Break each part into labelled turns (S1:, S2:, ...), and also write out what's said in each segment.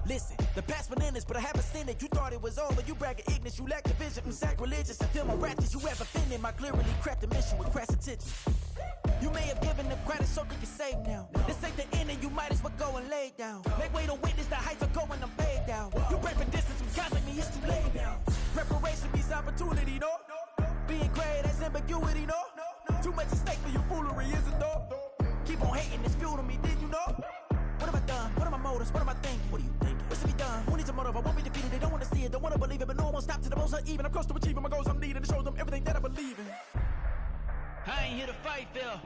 S1: Listen, the past bananas, but I haven't seen it. You thought it was over, you bragging ignorance, you lack the vision. I'm sacrilegious, I feel my wrath that you have offended. My clearly crafted mission with crass attention. You may have given them credit so they can save now. This ain't the end and you might as well go and lay down. Make way to witness the heights are going, I'm paid down. You pray for distance from guys like me, it's too late now. Preparation beats opportunity, no? Being great, that's ambiguity, no? Too much at stake for your foolery, is it though? Keep on hating, it's fuel to me, did you know? What have I done? What are my motives? What am I thinking? What are you thinking? What's to be done? Who needs a motive? I won't be defeated. They don't want to see it, don't want to believe it, but no one will stop to the most uneven. I'm close to achieving my goals. I'm needing to show them everything that I believe in.
S2: I ain't here to fight, Phil.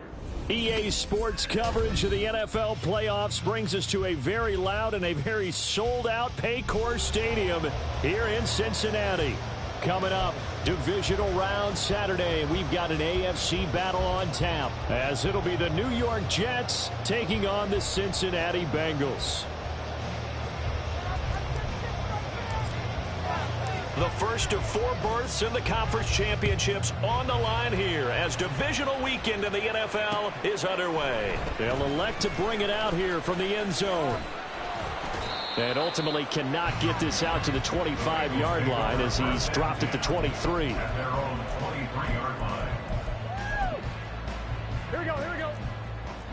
S3: EA Sports coverage of the NFL playoffs brings us to a very loud and a very sold-out Paycor Stadium here in Cincinnati. Coming up, divisional round Saturday. We've got an AFC battle on tap, as it'll be the New York Jets taking on the Cincinnati Bengals. The first of 4 berths in the conference championships on the line here as divisional weekend in the NFL is underway. They'll elect to bring it out here from the end zone. And ultimately cannot get this out to the 25-yard line as he's dropped at the 23.
S4: Here we go, here we go.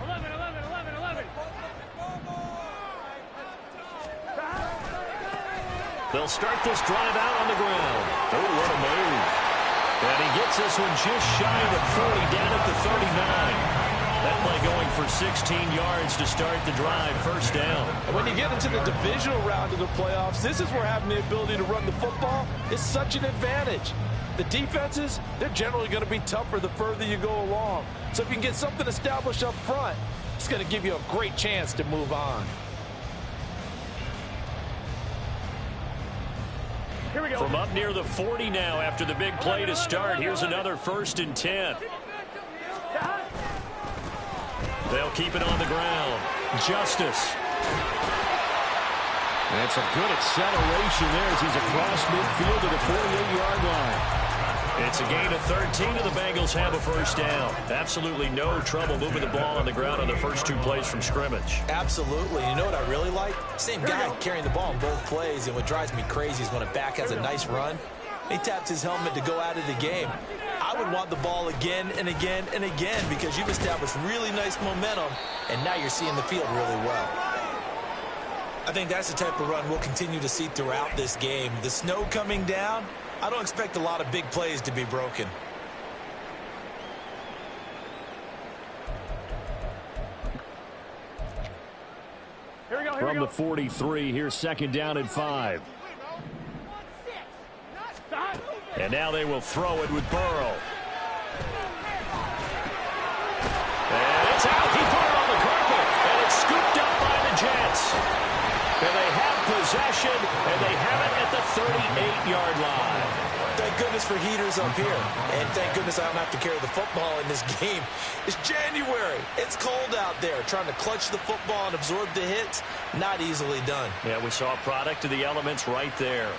S4: 11, 11, 11, 11.
S3: They'll start this drive out on the ground. Oh, what a move. And he gets this one just shy of the 40, down at the 39. That play going for 16 yards to start the drive, first down.
S5: And when you get into the divisional round of the playoffs, this is where having the ability to run the football is such an advantage. The defenses, they're generally going to be tougher the further you go along. So if you can get something established up front, it's going to give you a great chance to move on.
S4: Here we go.
S3: From up near the 40 now after the big play to start, here's another 1st and 10. They'll keep it on the ground. Justice. That's a good acceleration there as he's across midfield to the 48-yard line. It's a gain of 13, and the Bengals have a first down. Absolutely no trouble moving the ball on the ground on the first 2 plays from scrimmage.
S6: Absolutely. You know what I really like? Same guy carrying the ball in both plays, and what drives me crazy is when a back has a nice run, he taps his helmet to go out of the game. I would want the ball again and again and again because you've established really nice momentum, and now you're seeing the field really well. I think that's the type of run we'll continue to see throughout this game. The snow coming down, I don't expect a lot of big plays to be broken.
S4: Here we go, here
S3: From
S4: we go.
S3: the 43, here's 2nd down and 5. And now they will throw it with Burrow. And it's out. He put it on the carpet. And it's scooped up by the Jets. And they have possession, and they have it at the 38-yard line.
S6: Thank goodness for heaters up here. And thank goodness I don't have to carry the football in this game. It's January. It's cold out there. Trying to clutch the football and absorb the hits, not easily done.
S3: Yeah, we saw a product of the elements right there.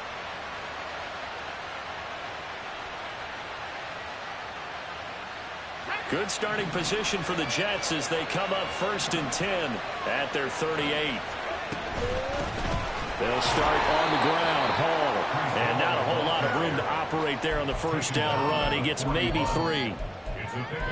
S3: Good starting position for the Jets as they come up 1st and 10 at their 38. They'll start on the ground. Hall. And not a whole lot of room to operate there on the first down run. He gets maybe 3.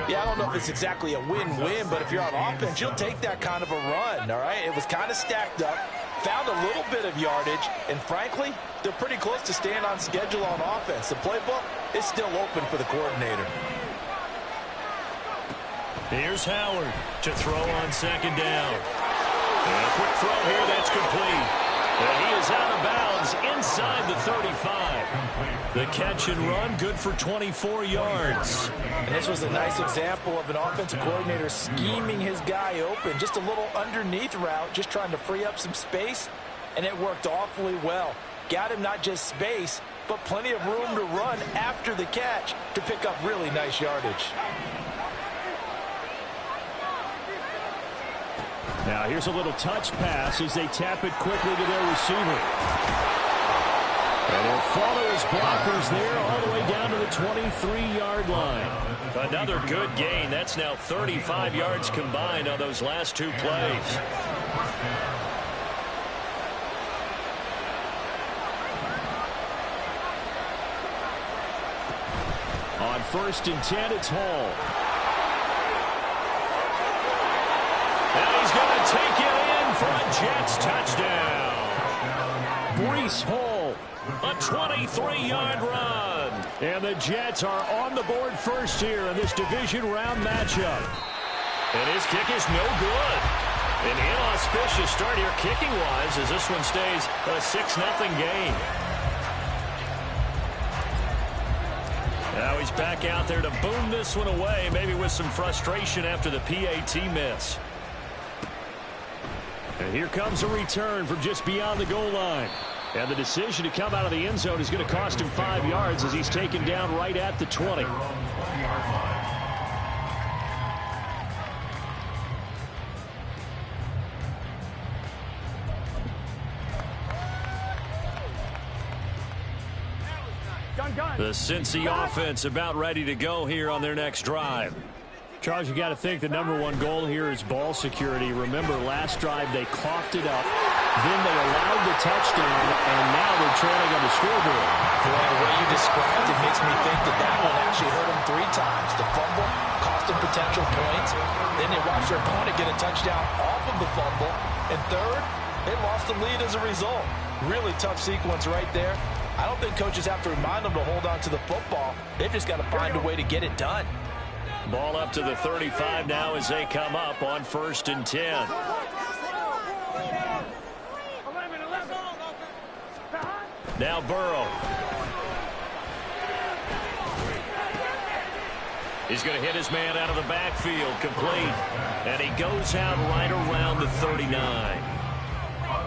S6: Yeah, I don't know if it's exactly a win-win, but if you're on offense, you'll take that kind of a run, all right? It was kind of stacked up, found a little bit of yardage, and frankly, they're pretty close to staying on schedule on offense. The playbook is still open for the coordinator.
S3: Here's Howard to throw on 2nd down. And a quick throw here, that's complete. And he is out of bounds inside the 35. The catch and run, good for 24 yards.
S6: And this was a nice example of an offensive coordinator scheming his guy open. Just a little underneath route, just trying to free up some space, and it worked awfully well. Got him not just space, but plenty of room to run after the catch to pick up really nice yardage.
S3: Now here's a little touch pass as they tap it quickly to their receiver. And he'll follow his blockers there all the way down to the 23-yard line. Another good gain. That's now 35 yards combined on those last 2 plays. 1st and 10. It's Hall. And he's going to take it in for a Jets touchdown. Breece Hall, a 23-yard run. And the Jets are on the board first here in this division round matchup. And his kick is no good. An inauspicious start here kicking-wise as this one stays a 6-0 game. Now he's back out there to boom this one away, maybe with some frustration after the PAT miss. And here comes a return from just beyond the goal line. And the decision to come out of the end zone is going to cost him 5 yards as he's taken down right at the 20. The Cincy offense about ready to go here on their next drive. Charles, you got to think the #1 goal here is ball security. Remember, last drive they coughed it up, then they allowed the touchdown, and now they're trailing on the scoreboard.
S6: Boy, the way you described it makes me think that one actually hurt them 3 times. The fumble cost them potential points. Then they watched their opponent get a touchdown off of the fumble. And third, they lost the lead as a result. Really tough sequence right there. I don't think coaches have to remind them to hold on to the football. They've just got to find a way to get it done.
S3: Ball up to the 35 now as they come up on 1st and 10. Now Burrow. He's going to hit his man out of the backfield, complete. And he goes out right around the 39.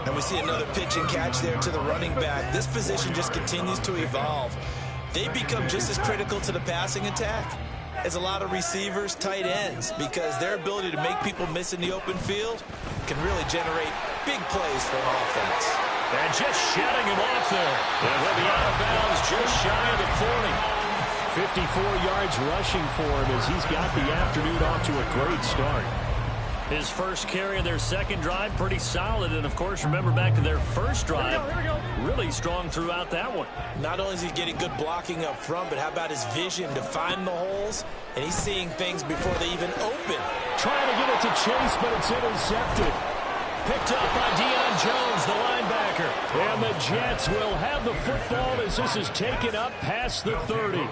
S6: And we see another pitch and catch there to the running back. This position just continues to evolve. They become just as critical to the passing attack as a lot of receivers, tight ends, because their ability to make people miss in the open field can really generate big plays for an offense.
S3: And just shutting him off there. And he'll be out of bounds just shy of the 40. 54 yards rushing for him as he's got the afternoon off to a great start. His first carry of their second drive, pretty solid. And, of course, remember back to their first drive, really strong throughout that one.
S6: Not only is he getting good blocking up front, but how about his vision to find the holes? And he's seeing things before they even open.
S3: Trying to get it to Chase, but it's intercepted. Picked up by Deion Jones, the linebacker. And the Jets will have the football as this is taken up past the 30.
S7: 1st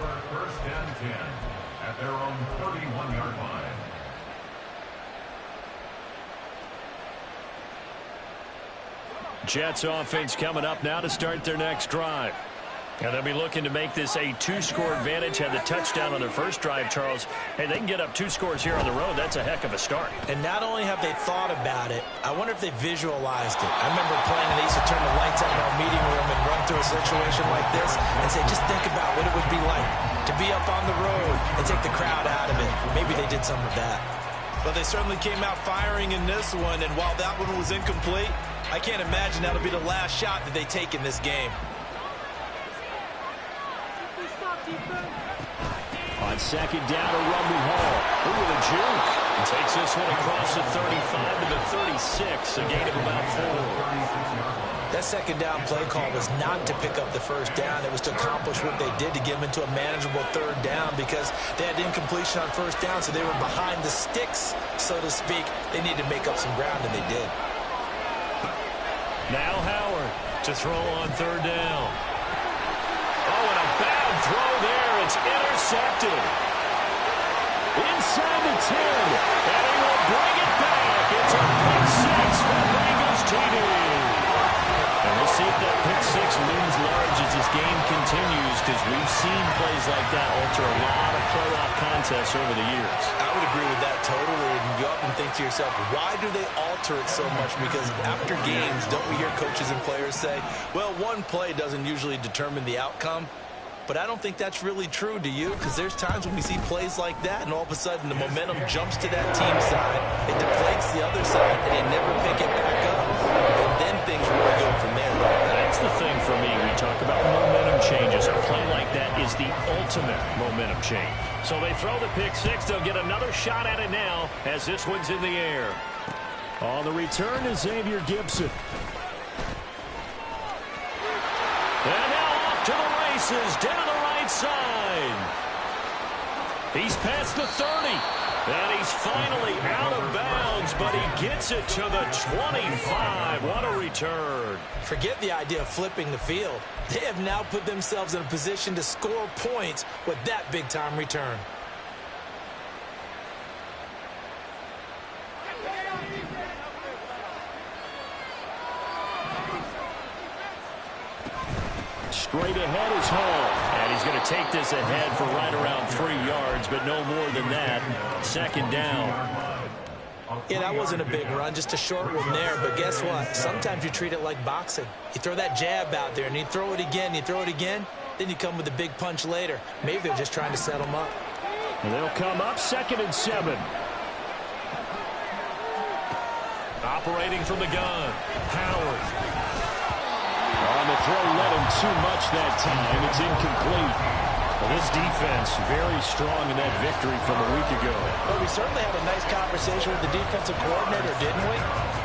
S7: and 10 at their own 31-yard line.
S3: Jets offense coming up now to start their next drive. And they'll be looking to make this a 2-score advantage. Had the touchdown on their first drive, Charles. Hey, they can get up 2 scores here on the road. That's a heck of a start.
S6: And not only have they thought about it, I wonder if they visualized it. I remember playing, and they used to turn the lights out in our meeting room and run through a situation like this and say, just think about what it would be like to be up on the road and take the crowd out of it. Maybe they did some of that. But they certainly came out firing in this one, and while that one was incomplete, I can't imagine that'll be the last shot that they take in this game.
S3: On second down, a run with Hall. Ooh, the juke. And takes this one across the 35 to the 36, a gain of about 4.
S6: That second down play call was not to pick up the first down. It was to accomplish what they did to get them into a manageable third down because they had incompletion on first down, so they were behind the sticks, so to speak. They needed to make up some ground, and they did.
S3: Now Howard to throw on third down. Oh, and a bad throw there. It's intercepted. Inside the 10. And he will bring it back. It's a pick 6 for Bengals TD. And we'll see if that pick 6 looms large as this game continues, because we've seen plays like that alter a lot of playoff contests over the years.
S6: I would agree with that totally. And you often think to yourself, why do they alter it so much? Because after games, don't we hear coaches and players say, well, one play doesn't usually determine the outcome. But I don't think that's really true, do you? Because there's times when we see plays like that, and all of a sudden the momentum jumps to that team's side, it deflates the other side, and they never pick it back up. And then things really go from there.
S3: That's the thing for me. We talk about momentum changes. A play like that is the ultimate momentum change. So they throw the pick 6. They'll get another shot at it now as this one's in the air. On the return is Xavier Gibson. And now off to the races, down the right side. He's past the 30. And he's finally out of bounds, but he gets it to the 25. What a return.
S6: Forget the idea of flipping the field. They have now put themselves in a position to score points with that big-time return.
S3: Straight ahead is Hall. And he's going to take this ahead for right around 3 yards, but no more than that. Second down.
S6: Yeah, that wasn't a big run, just a short one there. But guess what? Sometimes you treat it like boxing. You throw that jab out there, and you throw it again, then you come with a big punch later. Maybe they're just trying to set them up.
S3: And they'll come up 2nd and 7. Operating from the gun. Howard. On the throw, led him too much that time. It's incomplete. Well, this defense very strong in that victory from a week ago.
S6: Well, we certainly had a nice conversation with the defensive coordinator, didn't we?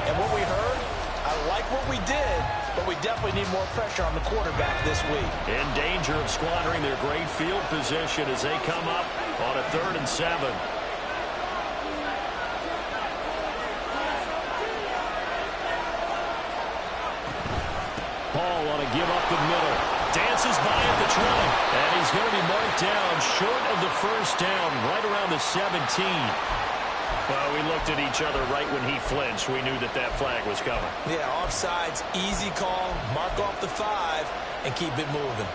S6: And what we heard, I like what we did, but we definitely need more pressure on the quarterback this week.
S3: In danger of squandering their great field position as they come up on a 3rd and 7. Paul on a give up the middle. Dances by at the 20. And he's going to be marked down short of the first down, right around the 17. Well, we looked at each other right when he flinched. We knew that that flag was coming.
S6: Yeah, offsides, easy call, mark off the 5, and keep it moving.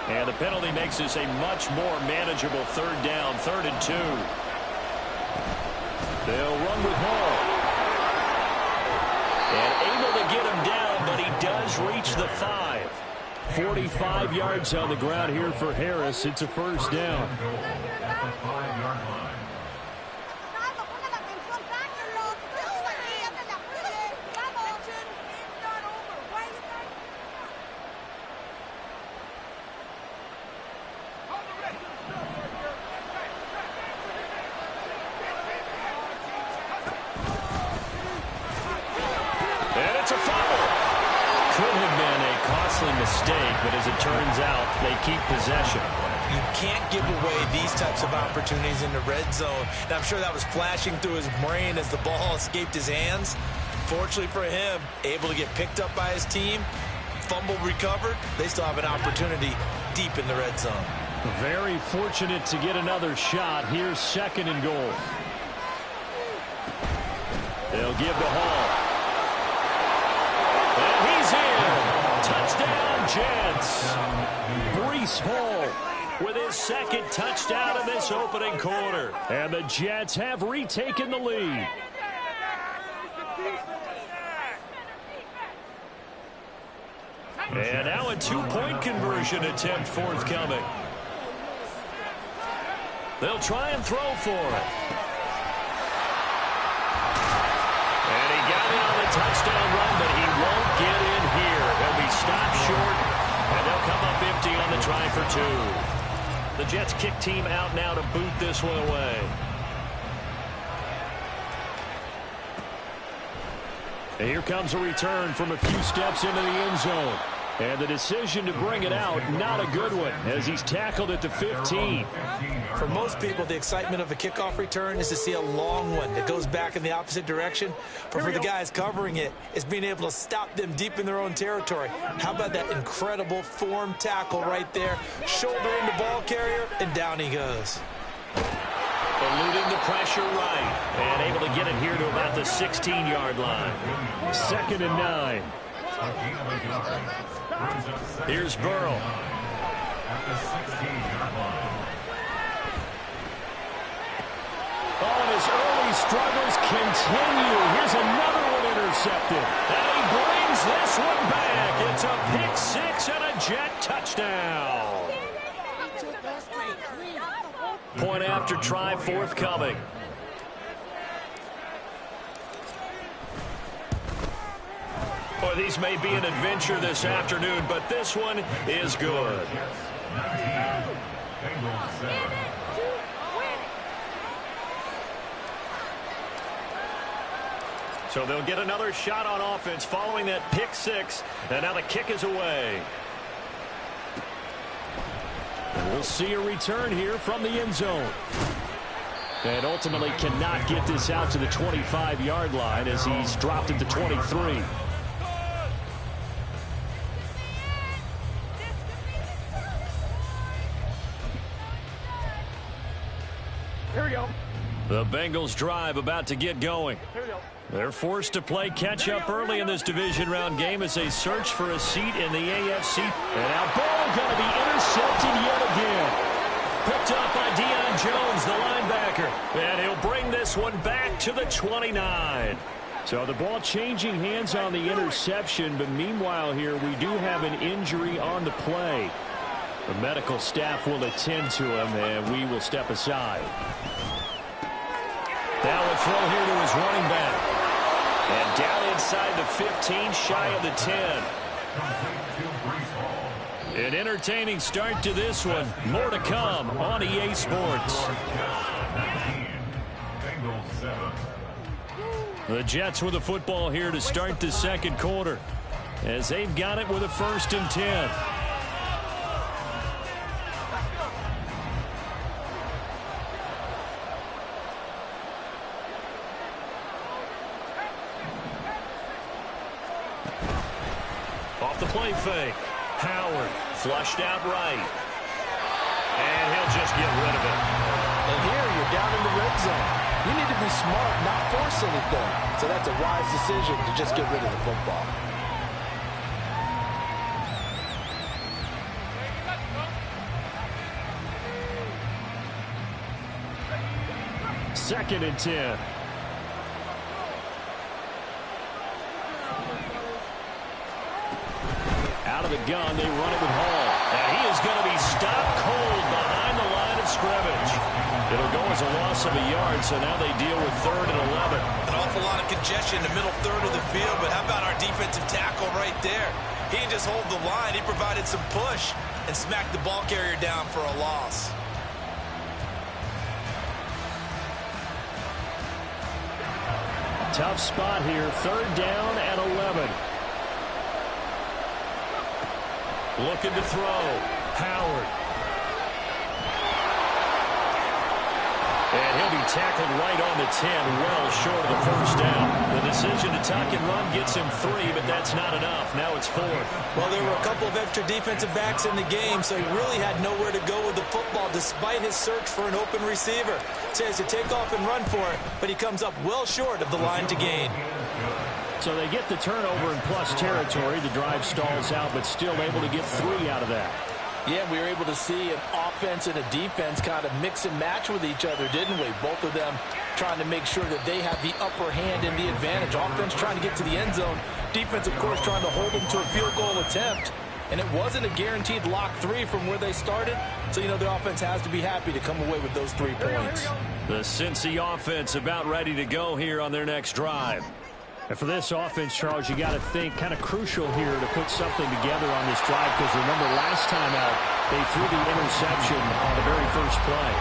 S3: And the penalty makes this a much more manageable 3rd down, 3rd and 2. They'll run with Hall. And able to get him down, but he does reach the 5. 45 yards on the ground here for Harris. It's a first down.
S7: At the 5-yard line.
S3: Mistake, but as it turns out, they keep possession.
S6: You can't give away these types of opportunities in the red zone. And I'm sure that was flashing through his brain as the ball escaped his hands. Fortunately for him, able to get picked up by his team, fumble recovered. They still have an opportunity deep in the red zone.
S3: Very fortunate to get another shot. Here's 2nd and goal. They'll give to Hall. And he's in. Touchdown, Jets. Breece Hall with his 2nd touchdown in this opening quarter. And the Jets have retaken the lead. And now a 2-point conversion attempt forthcoming. They'll try and throw for it. And he got in on the touchdown run, but he won't get in here. He'll be stopped short, and they'll come up empty on the try for 2. The Jets kick team out now to boot this one away. And here comes a return from a few steps into the end zone. And the decision to bring it out, not a good one, as he's tackled at the 15.
S6: For most people, the excitement of a kickoff return is to see a long one that goes back in the opposite direction. But for the guys covering it, it's being able to stop them deep in their own territory. How about that incredible form tackle right there? Shoulder in the ball carrier, and down he goes.
S3: Eluding the pressure right, and able to get it here to about the 16-yard line. 2nd and 9. Here's Burrow.
S7: At the 16-yard line.
S3: Oh, and his early struggles continue. Here's another one intercepted. And he brings this one back. It's a pick 6 and a Jet touchdown. Point after try forthcoming. Boy, these may be an adventure this afternoon, but this one is good. So they'll get another shot on offense following that pick six. And now the kick is away. And we'll see a return here from the end zone. And ultimately cannot get this out to the 25-yard line as he's dropped it to 23.
S4: Here we go.
S3: The Bengals drive about to get going.
S4: Here we go.
S3: They're forced to play catch-up early in this division round game as they search for a seat in the AFC. And now ball going to be intercepted yet again. Picked up by Deion Jones, the linebacker. And he'll bring this one back to the 29. So the ball changing hands on the interception. But meanwhile here, we do have an injury on the play. The medical staff will attend to him, and we will step aside. Now a throw here to his running back. And down inside the 15, shy of the 10. An entertaining start to this one. More to come on EA Sports. The Jets with the football here to start the second quarter, as they've got it with a 1st and 10. Off the play fake. Howard flushed out right. And he'll just get rid of it.
S5: And here you're down in the red zone. You need to be smart, not force anything. So that's a wise decision to just get rid of the football.
S3: Second and 10. Out of the gun, they run it with Hall. And he is going to be stopped cold behind the line of scrimmage. It'll go as a loss of a yard, so now they deal with 3rd and 11.
S6: An awful lot of congestion in the middle third of the field, but how about our defensive tackle right there? He didn't just hold the line. He provided some push and smacked the ball carrier down for a loss.
S3: Tough spot here. 3rd down and 11. Looking to throw. Howard. And he'll be tackled right on the 10, well short of the 1st down. The decision to tuck and run gets him 3, but that's not enough. Now it's 4th.
S6: Well, there were a couple of extra defensive backs in the game, so he really had nowhere to go with the football despite his search for an open receiver. So he has to take off and run for it, but he comes up well short of the line to gain.
S3: So they get the turnover in plus territory. The drive stalls out, but still able to get 3 out of that.
S5: Yeah, we were able to see an offense and a defense kind of mix and match with each other, didn't we? Both of them trying to make sure that they have the upper hand and the advantage. Offense trying to get to the end zone. Defense, of course, trying to hold them to a field goal attempt. And it wasn't a guaranteed lock 3 from where they started. So, you know, the offense has to be happy to come away with those 3 points.
S3: The Cincy offense about ready to go here on their next drive. And for this offense, Charles, you got to think kind of crucial here to put something together on this drive, because remember last time out, they threw the interception on the very first play.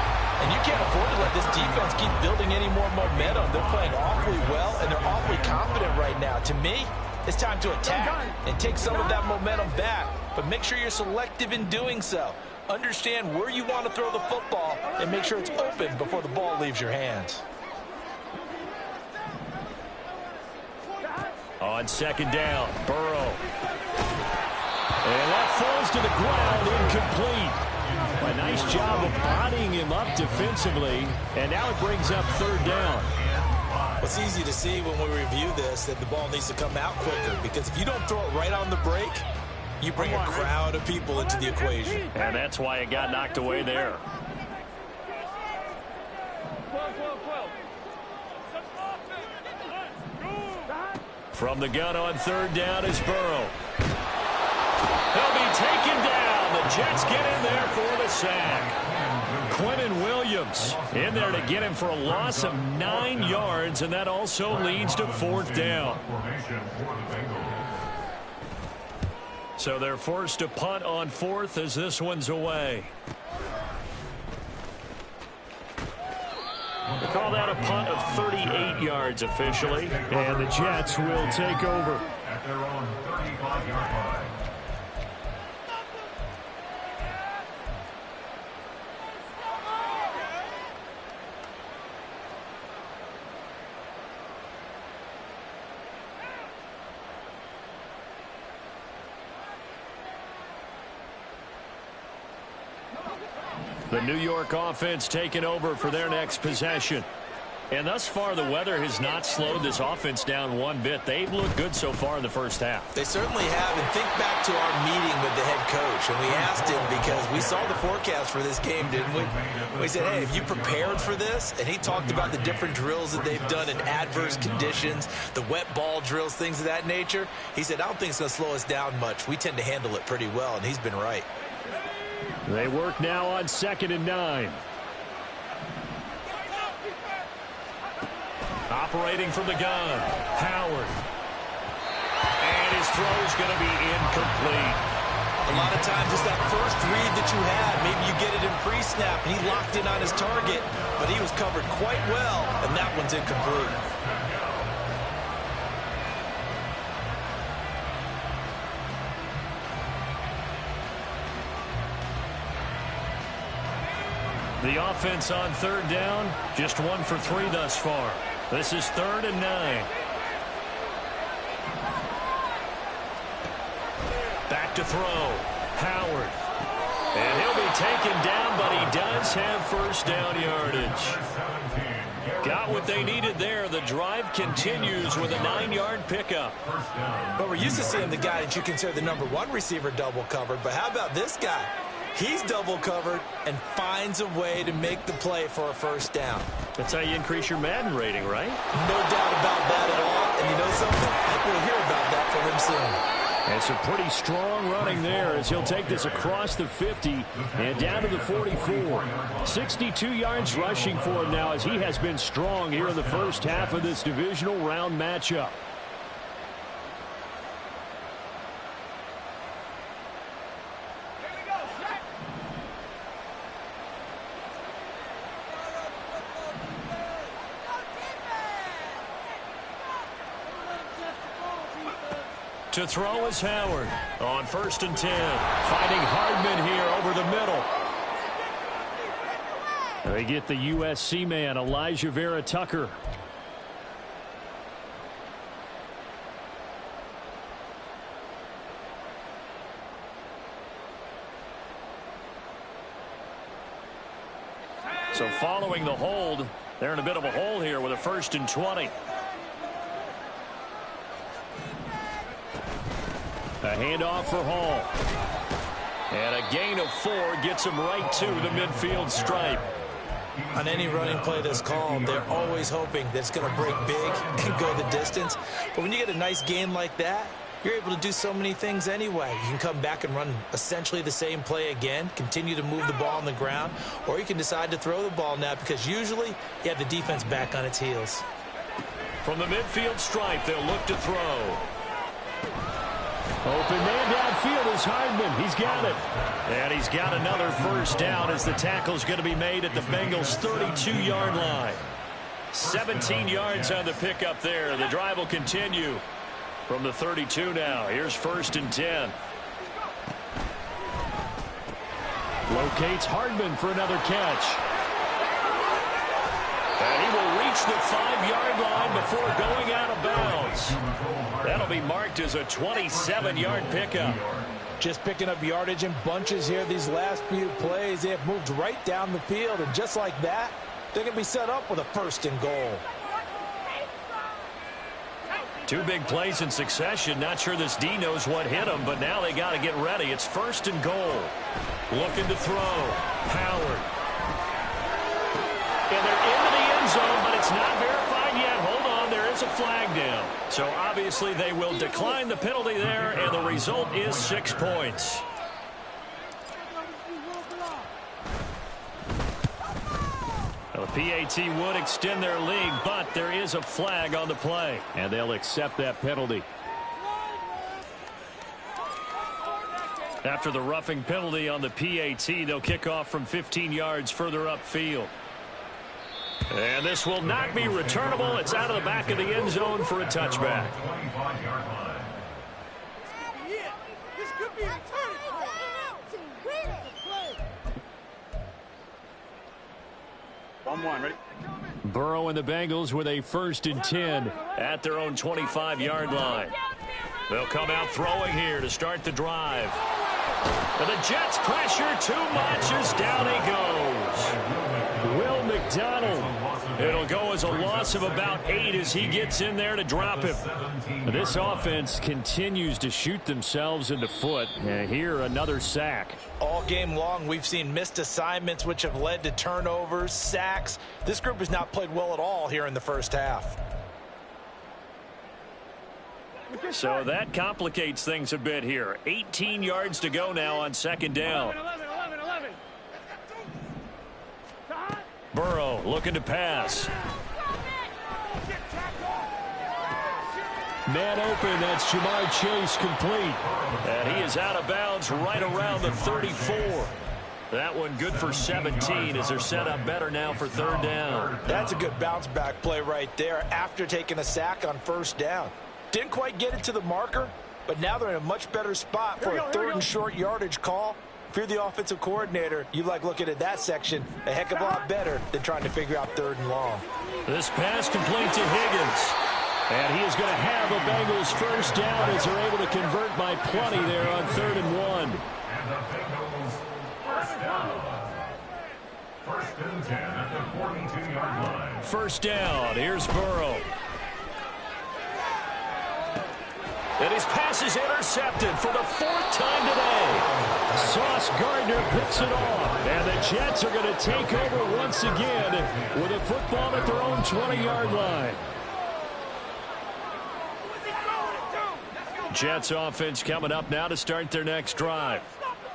S5: And you can't afford to let this defense keep building any more momentum. They're playing awfully well, and they're awfully confident right now. To me, it's time to attack and take some of that momentum back, but make sure you're selective in doing so. Understand where you want to throw the football and make sure it's open before the ball leaves your hands.
S3: On 2nd down, Burrow. And that falls to the ground, incomplete. A nice job of bodying him up defensively, and now it brings up 3rd down.
S6: It's easy to see when we review this that the ball needs to come out quicker, because if you don't throw it right on the break, you bring a crowd of people into the equation.
S3: And that's why it got knocked away there. From the gun on 3rd down is Burrow. He'll be taken down. The Jets get in there for the sack. Quentin Williams in there to get him for a loss of 9 yards, and that also leads to 4th down. So they're forced to punt on 4th as this one's away. They call that a punt of 38 yards officially. And the Jets will take over.
S7: At their own 35-yard line.
S3: The New York offense taking over for their next possession. And thus far, the weather has not slowed this offense down one bit. They've looked good so far in the first half.
S6: They certainly have. And think back to our meeting with the head coach. And we asked him because we saw the forecast for this game, didn't we? We said, hey, have you prepared for this? And he talked about the different drills that they've done in adverse conditions, the wet ball drills, things of that nature. He said, I don't think it's going to slow us down much. We tend to handle it pretty well, and he's been right.
S3: They work now on 2nd and 9. Operating from the gun, Howard. And his throw's going to be incomplete.
S6: A lot of times it's that first read that you had. Maybe you get it in pre-snap, and he locked in on his target, but he was covered quite well, and that one's incomplete.
S3: The offense on 3rd down, just 1 for 3 thus far. This is 3rd and 9. Back to throw. Howard. And he'll be taken down, but he does have first down yardage. Got what they needed there. The drive continues with a 9-yard pickup.
S6: But we're used to seeing the guy that you consider the #1 receiver double covered. But how about this guy? He's double covered and finds a way to make the play for a first down.
S3: That's how you increase your Madden rating, right?
S6: No doubt about that at all. And you know something? I think we'll hear about that from him soon.
S3: And some pretty strong running there as he'll take this across the 50 and down to the 44. 62 yards rushing for him now as he has been strong here in the first half of this divisional round matchup. To throw is Howard on 1st and 10. Finding Hardman here over the middle. They get the USC man, Elijah Vera Tucker. So following the hold, they're in a bit of a hole here with a 1st and 20. A handoff for Hall. And a gain of 4 gets him right to the midfield stripe.
S6: On any running play that's called, they're always hoping that it's going to break big and go the distance. But when you get a nice gain like that, you're able to do so many things anyway. You can come back and run essentially the same play again, continue to move the ball on the ground, or you can decide to throw the ball now because usually you have the defense back on its heels.
S3: From the midfield stripe, they'll look to throw. Open man downfield is Hardman. He's got it. And he's got another first down as the tackle's going to be made at the Bengals' 32-yard line. 17 yards on the pickup there. The drive will continue from the 32 now. Here's 1st and 10. Locates Hardman for another catch. And he will reach the 5-yard line before going out of bounds. That'll be marked as a 27-yard pickup.
S5: Just picking up yardage in bunches here these last few plays. They have moved right down the field, and just like that, they're going to be set up with a 1st and goal.
S3: 2 big plays in succession. Not sure this D knows what hit him, but now they got to get ready. It's 1st and goal. Looking to throw. Howard. And they're into the end zone, but it's not verified yet. Hold on, there is a flag down. So obviously they will decline the penalty there, and the result is 6 points. Well, the PAT would extend their lead, but there is a flag on the play, and they'll accept that penalty. After the roughing penalty on the PAT, they'll kick off from 15 yards further upfield. And this will not be returnable. It's out of the back of the end zone for a touchback.
S7: 25-yard line.
S1: This could be a turning point.
S4: On one, ready?
S3: Burrow and the Bengals with a 1st and 10 at their own 25-yard line. They'll come out throwing here to start the drive. And the Jets pressure too much as down he goes. Will McDonald. It'll go as a loss of about 8 as he gets in there to drop him. This offense continues to shoot themselves in the foot. And here, another sack.
S6: All game long, we've seen missed assignments, which have led to turnovers, sacks. This group has not played well at all here in the first half.
S3: So that complicates things a bit here. 18 yards to go now on 2nd down.
S4: 11.
S3: Burrow looking to pass. Man open, that's Jamar Chase complete. And he is out of bounds right around the 34. That one good for 17 as they're set up better now for 3rd down.
S6: That's a good bounce back play right there after taking a sack on 1st down. Didn't quite get it to the marker, but now they're in a much better spot for a 3rd and short yardage call. If you're the offensive coordinator, you like looking at that section a heck of a lot better than trying to figure out 3rd and long.
S3: This pass complete to Higgins. And he is going to have a Bengals 1st down as they're able to convert by plenty there on 3rd and 1.
S7: And the Bengals 1st down. 1st and 10 at the 42-yard line.
S3: 1st down. Here's Burrow. And his pass is intercepted for the 4th time today. Sauce Gardner picks it off. And the Jets are going to take over once again with a football at their own 20-yard line. Jets offense coming up now to start their next drive.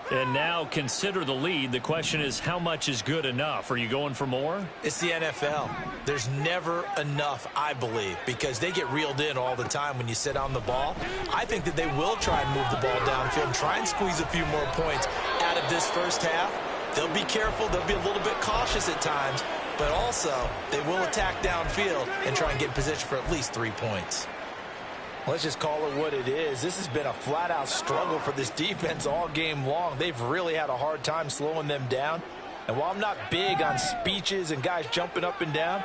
S3: And now consider the lead. The question is, how much is good enough? Are you going for more?
S6: It's the NFL. There's never enough, I believe, because they get reeled in all the time when you sit on the ball. I think that they will try and move the ball downfield and try and squeeze a few more points out of this first half. They'll be careful. They'll be a little bit cautious at times, but also they will attack downfield and try and get in position for at least 3 points. Let's just call it what it is. This has been a flat-out struggle for this defense all game long. They've really had a hard time slowing them down. And while I'm not big on speeches and guys jumping up and down,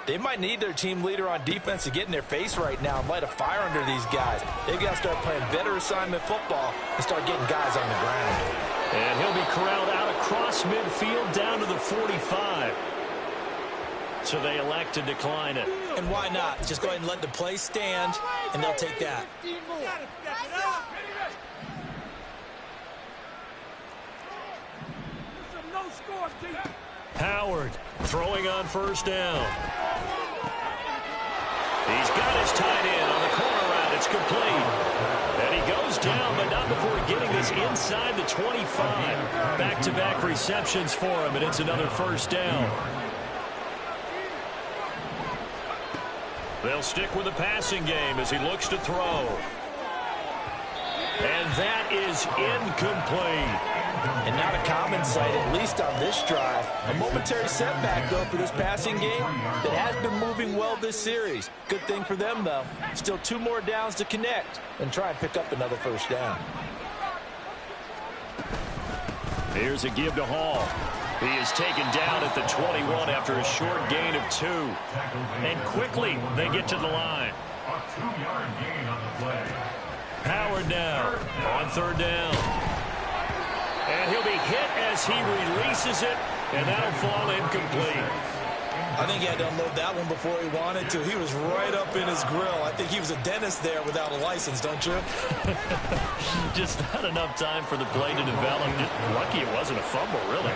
S6: they might need their team leader on defense to get in their face right now and light a fire under these guys. They've got to start playing better assignment football and start getting guys on the ground.
S3: And he'll be corralled out across midfield down to the 45. So they elect to decline it.
S6: And why not? Just go ahead and let the play stand, and they'll take that.
S3: Howard throwing on 1st down. He's got his tight end on the corner route. It's complete. And he goes down, but not before getting this inside the 25. Back-to-back receptions for him, and it's another 1st down. They'll stick with the passing game as he looks to throw. And that is incomplete.
S6: And not a common sight, at least on this drive. A momentary setback, though, for this passing game that has been moving well this series. Good thing for them, though. Still 2 more downs to connect and try and pick up another 1st down.
S3: Here's a give to Hall. He is taken down at the 21 after a short gain of 2. And quickly they get to the line.
S7: A 2-yard gain on the play.
S3: Howard now on 3rd down. And he'll be hit as he releases it, and that'll fall incomplete.
S6: I think he had to unload that one before he wanted to. He was right up in his grill. I think he was a dentist there without a license, don't you?
S3: Just not enough time for the play to develop. Just lucky it wasn't a fumble, really.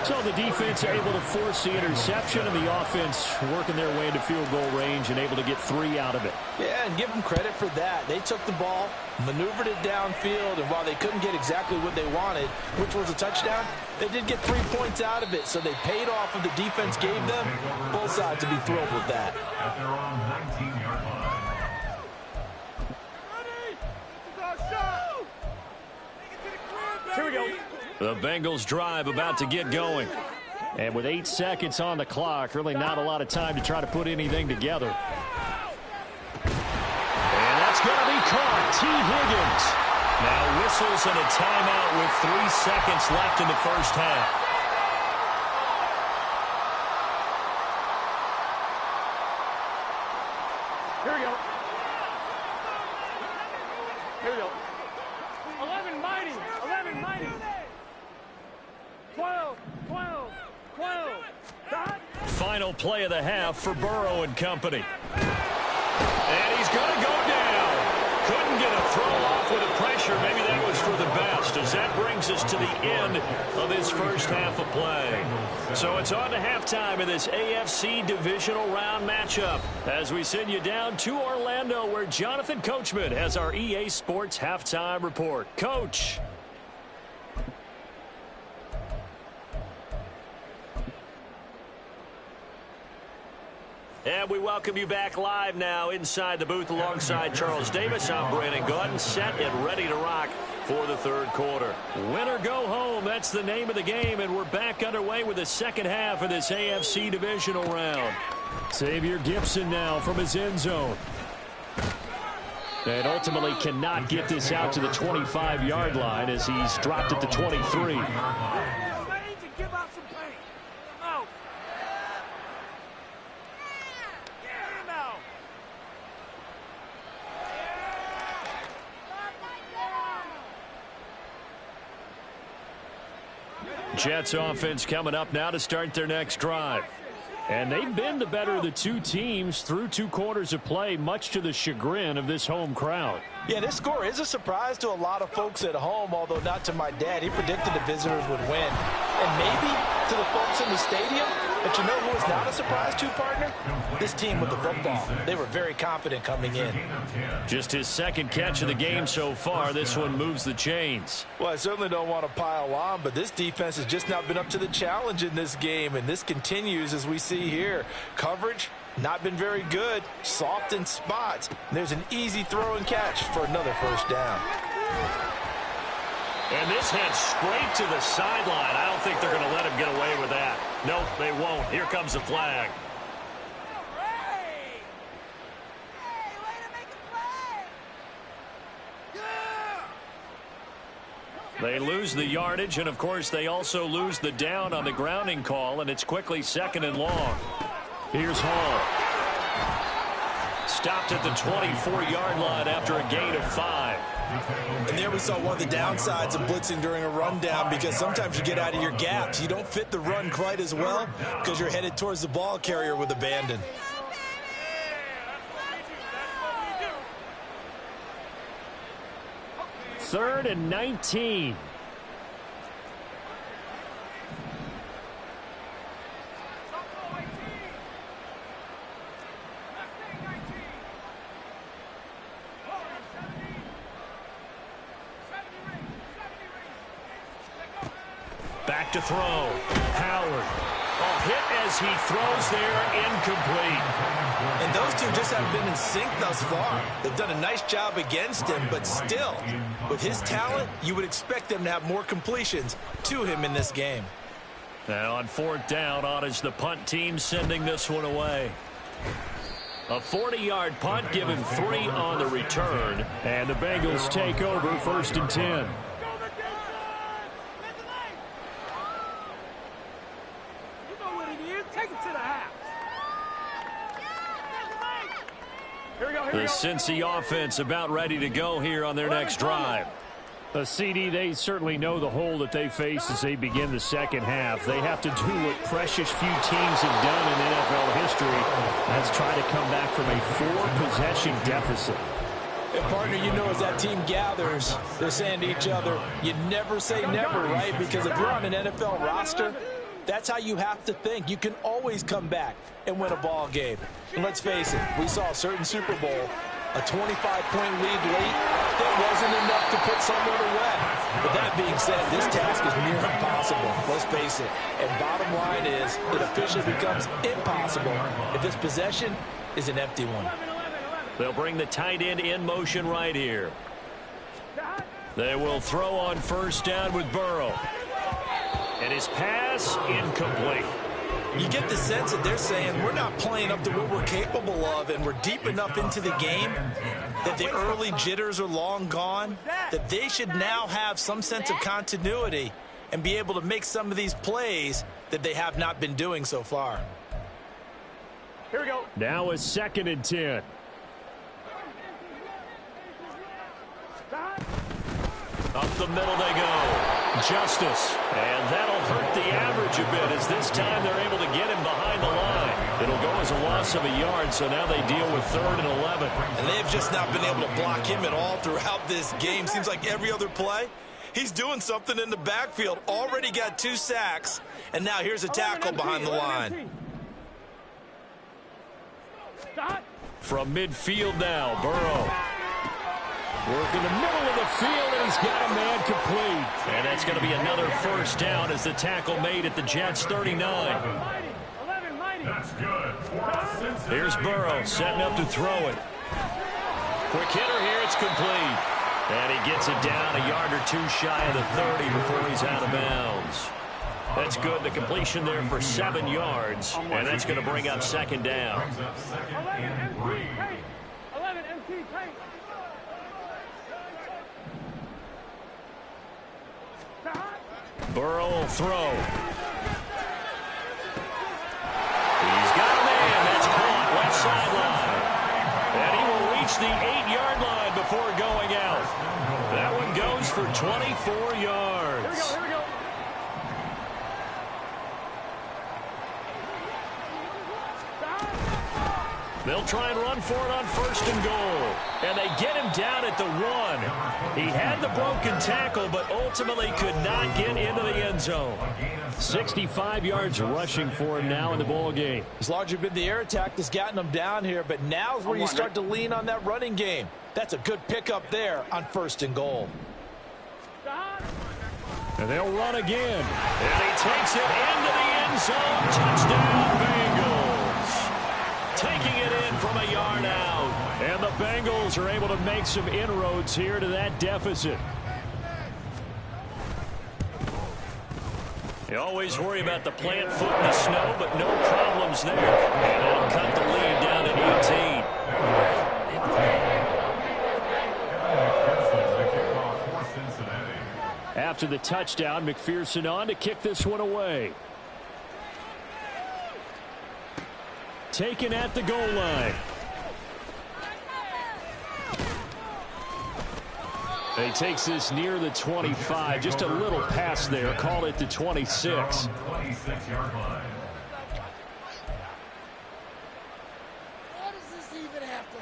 S3: So the defense able to force the interception, and the offense working their way into field goal range and able to get 3 out of it.
S6: Yeah, and give them credit for that. They took the ball, maneuvered it downfield, and while they couldn't get exactly what they wanted, which was a touchdown, they did get 3 points out of it, so they paid off what the defense gave them. Both sides will be thrilled with that.
S7: At their own 19-yard line.
S4: Here we go.
S3: The Bengals drive about to get going. And with 8 seconds on the clock, really not a lot of time to try to put anything together. And that's going to be caught. T. Higgins. Now whistles and a timeout with 3 seconds left in the first half.
S4: Here we go. Here we go. 11 mighty. 11 mighty. 12. 12. 12.
S3: Final play of the half for Burrow and company. And he's going to go down. Couldn't get a throw off with the pressure. Maybe that was for the best, as that brings us to the end of this first half of play. So it's on to halftime in this AFC divisional round matchup as we send you down to Orlando, where Jonathan Coachman has our EA Sports halftime report. Coach. And we welcome you back live now inside the booth alongside Charles Davis. I'm Brandon Gaudin, set and ready to rock for the third quarter. Win or go home, that's the name of the game, and we're back underway with the second half of this AFC divisional round. Xavier Gipson now from his end zone. And ultimately cannot get this out to the 25-yard line as he's dropped at the 23. Jets offense coming up now to start their next drive. And they've been the better of the two teams through 2 quarters of play, much to the chagrin of this home crowd.
S6: Yeah, this score is a surprise to a lot of folks at home, although not to my dad. He predicted the visitors would win. And maybe to the folks in the stadium. But you know who was not a surprise to, partner? This team with the football. They were very confident coming in.
S3: Just his second catch of the game so far. This one moves the chains.
S6: Well, I certainly don't want to pile on, but this defense has just not been up to the challenge in this game, and this continues as we see here. Coverage, not been very good. Soft in spots. There's an easy throw and catch for another first down.
S3: And this heads straight to the sideline. I don't think they're going to let him get away with that. Nope, they won't. Here comes the flag. They lose the yardage, and of course they also lose the down on the grounding call, and it's quickly 2nd and long. Here's Hall. Stopped at the 24-yard line after a gain of 5.
S6: And there we saw one of the downsides of blitzing during a rundown, because sometimes you get out of your gaps. You don't fit the run quite as well because you're headed towards the ball carrier with abandon.
S3: Third and 19. Back to throw. Howard. Oh, hit as he throws there, incomplete.
S6: And those two just haven't been in sync thus far. They've done a nice job against him, but still, with his talent, you would expect them to have more completions to him in this game.
S3: Now on 4th down, on is the punt team sending this one away. A 40-yard punt, given 3 on the return, and the Bengals take over 1st and 10. The Cincy offense about ready to go here on their next drive. CD, they certainly know the hole that they face as they begin the second half. They have to do what precious few teams have done in NFL history. That's try to come back from a 4-possession deficit.
S6: And partner, you know, as that team gathers, they're saying to each other, you never say never, right? Because if you're on an NFL roster, that's how you have to think. You can always come back and win a ball game. And let's face it, we saw a certain Super Bowl, a 25-point lead late, that wasn't enough to put someone away. But that being said, this task is near impossible. Let's face it. And bottom line is, it officially becomes impossible if this possession is an empty one.
S3: They'll bring the tight end in motion right here. They will throw on 1st down with Burrow. And his pass incomplete.
S6: You get the sense that they're saying we're not playing up to what we're capable of, and we're deep enough into the game that the early jitters are long gone, that they should now have some sense of continuity and be able to make some of these plays that they have not been doing so far.
S4: Here we go.
S3: Now a 2nd and 10. Up the middle they go. Justice. And that'll hurt the average a bit as this time they're able to get him behind the line. It'll go as a loss of a yard, so now they deal with 3rd and 11.
S6: And they've just not been able to block him at all throughout this game. Seems like every other play, he's doing something in the backfield. Already got 2 sacks, and now here's a tackle behind the line.
S3: From midfield now, Burrow. Working the middle of the field, and he's got a man complete. And that's going to be another 1st down as the tackle made at the Jets' 39.
S7: That's good.
S3: Here's Burrow setting up to throw it. Quick hitter here, it's complete. And he gets it down a yard or 2 shy of the 30 before he's out of bounds. That's good. The completion there for 7 yards. And that's going to bring up 2nd down.
S4: 11 MT tank.
S3: Burrow will throw. He's got a man. That's caught left sideline. And he will reach the 8-yard line before going out. That one goes for 24 yards.
S4: Here we go.
S3: They'll try and run for it on 1st and goal. And they get him down at the 1. He had the broken tackle, but ultimately could not get into the end zone. 65 yards rushing for him now in the ball game.
S6: It's largely been the air attack that's gotten him down here, but now's where you start to lean on that running game. That's a good pickup there on 1st and goal.
S3: And they'll run again. And he takes it into the end zone. Touchdown, Bengals. Taking it in from a yard out. And the Bengals are able to make some inroads here to that deficit. You always worry about the plant foot in the snow, but no problems there. And that'll cut the lead down to 18. After the touchdown, McPherson on to kick this one away. Taken at the goal line. He takes this near the 25. Just a little pass there. Call it the 26.
S7: 26-yard line.
S8: Why does this even have to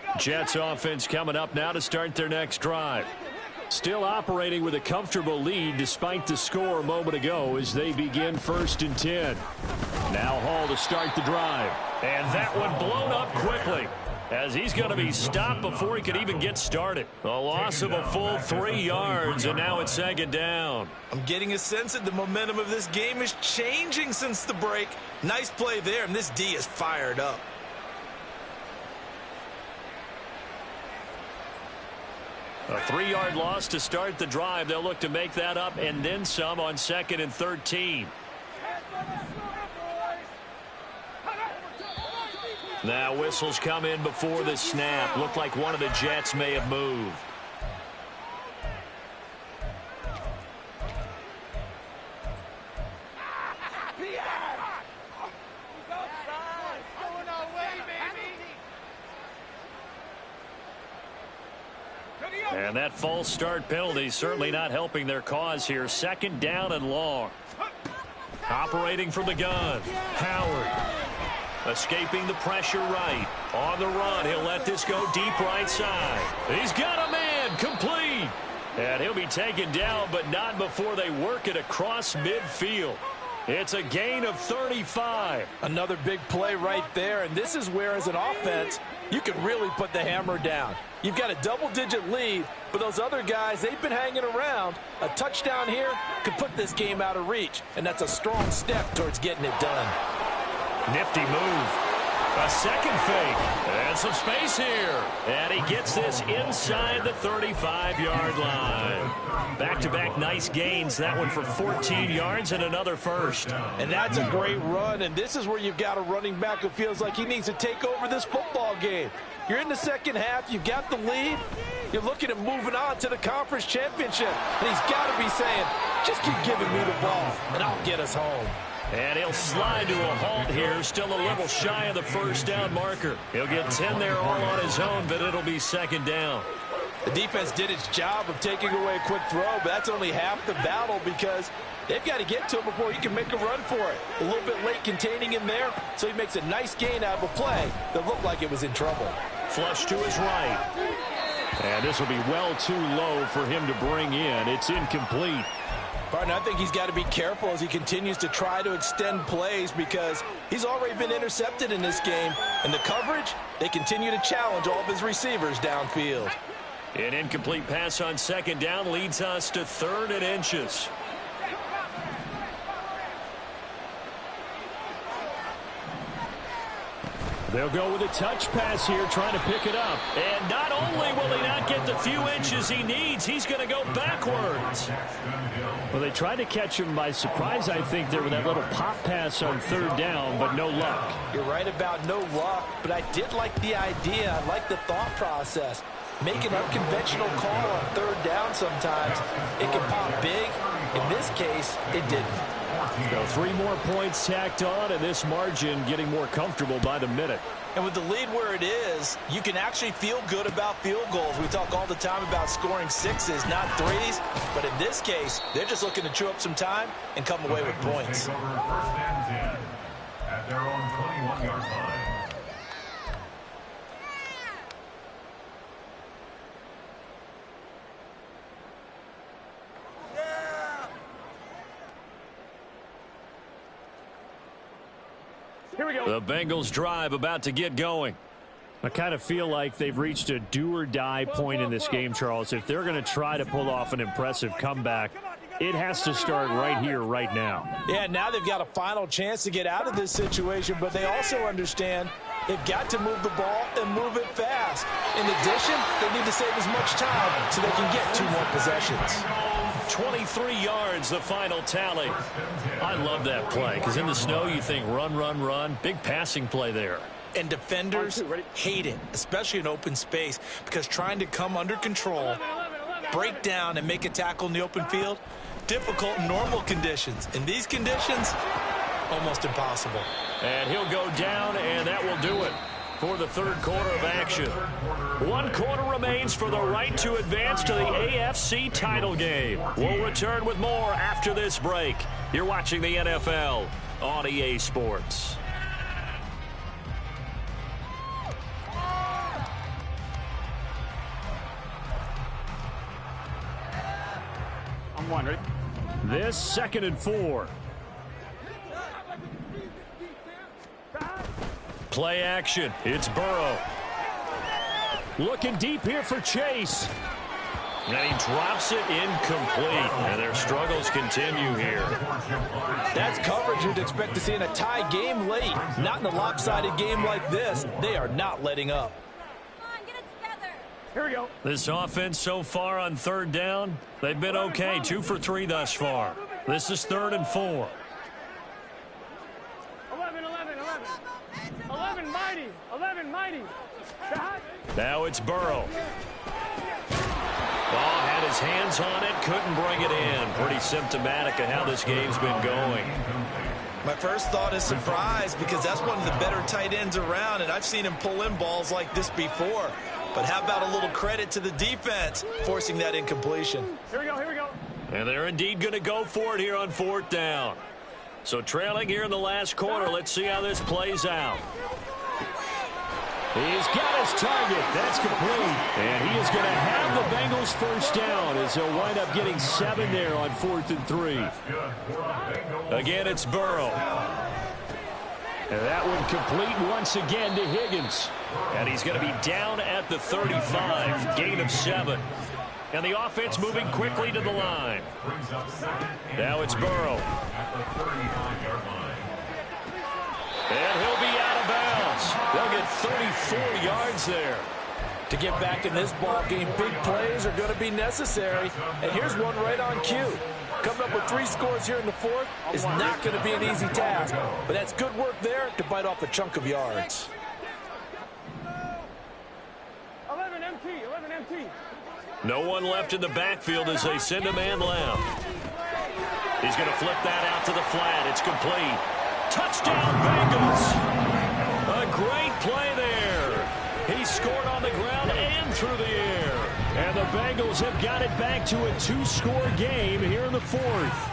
S8: happen?
S3: Jets offense coming up now to start their next drive. Still operating with a comfortable lead despite the score a moment ago as they begin 1st and 10. Now Hall to start the drive. And that one blown up quickly as he's going to be stopped before he could even get started. A loss of a full 3 yards, and now it's 2nd down.
S6: I'm getting a sense that the momentum of this game is changing since the break. Nice play there, and this D is fired up.
S3: A 3-yard loss to start the drive. They'll look to make that up and then some on 2nd and 13. Now whistles come in before the snap. Looked like one of the Jets may have moved. And that false start penalty certainly not helping their cause here. 2nd down and long. Operating from the gun. Howard. Escaping the pressure right. On the run. He'll let this go deep right side. He's got a man. Complete. And he'll be taken down, but not before they work it across midfield. It's a gain of 35.
S6: Another big play right there, and this is where, as an offense, you can really put the hammer down. You've got a double-digit lead, but those other guys, they've been hanging around. A touchdown here could put this game out of reach, and that's a strong step towards getting it done.
S3: Nifty move. A second fake. And some space here. And he gets this inside the 35-yard line. Back-to-back nice gains. That one for 14 yards and another first.
S5: And that's a great run. And this is where you've got a running back who feels like he needs to take over this football game. You're in the second half. You've got the lead. You're looking at moving on to the conference championship. And he's got to be saying, just keep giving me the ball, and I'll get us home.
S3: And he'll slide to a halt here, still a little shy of the first down marker. He'll get 10 there all on his own, but it'll be second down.
S5: The defense did its job of taking away a quick throw, but that's only half the battle because they've got to get to him before he can make a run for it. A little bit late containing him there, so he makes a nice gain out of a play that looked like it was in trouble.
S3: Flush to his right. And this will be well too low for him to bring in. It's incomplete.
S5: Partner, I think he's got to be careful as he continues to try to extend plays because he's already been intercepted in this game. And the coverage, they continue to challenge all of his receivers downfield.
S3: An incomplete pass on second down leads us to 3rd and inches. They'll go with a touch pass here, trying to pick it up. And not only will he not get the few inches he needs, he's going to go backwards. Well, they tried to catch him by surprise, I think, there with that little pop pass on 3rd down, but no luck.
S5: You're right about no luck, but I did like the idea. I like the thought process. Make an unconventional call on 3rd down sometimes. It can pop big. In this case, it didn't.
S3: So 3 more points tacked on, and this margin getting more comfortable by the minute.
S6: And with the lead where it is, you can actually feel good about field goals. We talk all the time about scoring 6s, not 3s. But in this case, they're just looking to chew up some time and come away with points.
S7: Take over 1st and 10 at their own 21-yard line.
S4: Here we go.
S3: The Bengals drive about to get going. I kind of feel like they've reached a do-or-die point in this game, Charles. If they're going to try to pull off an impressive comeback, it has to start right here, right now.
S5: Yeah, now they've got a final chance to get out of this situation, but they also understand they've got to move the ball and move it fast. In addition, they need to save as much time so they can get 2 more possessions.
S3: 23 yards, the final tally. I love that play because in the snow you think run, run, run. Big passing play there.
S6: And defenders hate it, especially in open space, because trying to come under control, break down, and make a tackle in the open field, difficult in normal conditions. In these conditions, almost impossible.
S3: And he'll go down, and that will do it for the 3rd quarter of action. 1 quarter remains for the right to advance to the AFC title game. We'll return with more after this break. You're watching the NFL on EA Sports.
S4: I'm one, ready?
S3: This 2nd and 4. Play action. It's Burrow. Looking deep here for Chase. And he drops it incomplete. And their struggles continue here.
S5: That's coverage you'd expect to see in a tie game late. Not in a lopsided game like this. They are not letting up.
S9: Come on, get it together.
S4: Here we go.
S3: This offense so far on 3rd down, they've been okay. 2 for 3 thus far. This is 3rd and 4.
S4: 11 mighty. 11 mighty.
S3: Now it's Burrow. Ball had his hands on it, couldn't bring it in. Pretty symptomatic of how this game's been going.
S6: My first thought is surprise because that's one of the better tight ends around, and I've seen him pull in balls like this before. But how about a little credit to the defense forcing that incompletion?
S4: Here we go, here we go.
S3: And they're indeed going to go for it here on 4th down. So trailing here in the last quarter, let's see how this plays out. He's got his target. That's complete. And he is going to have the Bengals first down as they'll wind up getting 7 there on 4th and 3. Again, it's Burrow. And that one complete once again to Higgins. And he's going to be down at the 35. Gain of 7. And the offense moving quickly to the line. Now it's Burrow. And he'll be out of bounds. They'll 34 yards there.
S5: To get back in this ball game, big plays are going to be necessary. And here's one right on cue. Coming up with 3 scores here in the fourth is not going to be an easy task. But that's good work there to bite off a chunk of yards.
S4: 11 MT.
S3: No one left in the backfield as they send a man left. He's going to flip that out to the flat. It's complete. Touchdown, Bengals. A great play there. He scored on the ground and through the air. And the Bengals have got it back to a 2-score game here in the fourth.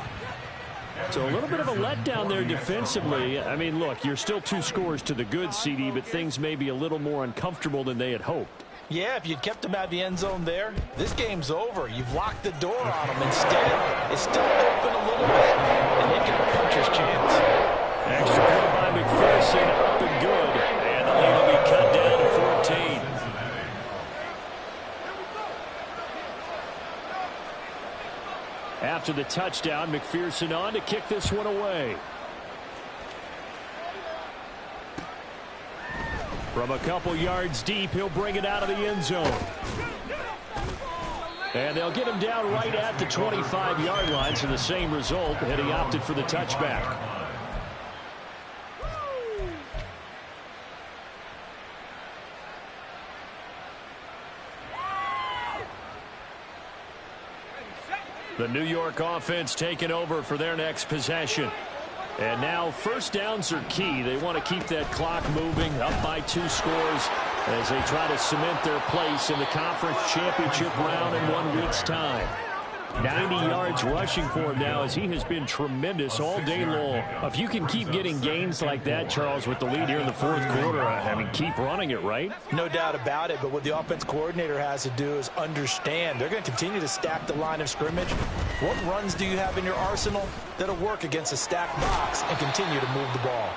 S3: So a little bit of a letdown there defensively. I mean, look, you're still 2 scores to the good, CD, but things may be a little more uncomfortable than they had hoped.
S6: Yeah, if you'd kept them out of the end zone there, this game's over. You've locked the door on them. Instead, it's still open a little bit, and they got a puncher's chance.
S3: Extra point by McPherson, up and good. And the lead will be cut down to 14. After the touchdown, McPherson on to kick this one away. From a couple yards deep, he'll bring it out of the end zone. And they'll get him down right at the 25-yard line, so the same result, and he opted for the touchback. The New York offense taking over for their next possession. And now first downs are key. They want to keep that clock moving, up by 2 scores as they try to cement their place in the conference championship round in 1 week's time. 90 yards rushing for him now as he has been tremendous all day long. If you can keep getting gains like that, Charles, with the lead here in the fourth quarter, I mean, keep running it, right?
S6: No doubt about it, but what the offense coordinator has to do is understand they're going to continue to stack the line of scrimmage. What runs do you have in your arsenal that'll work against a stacked box and continue to move the ball?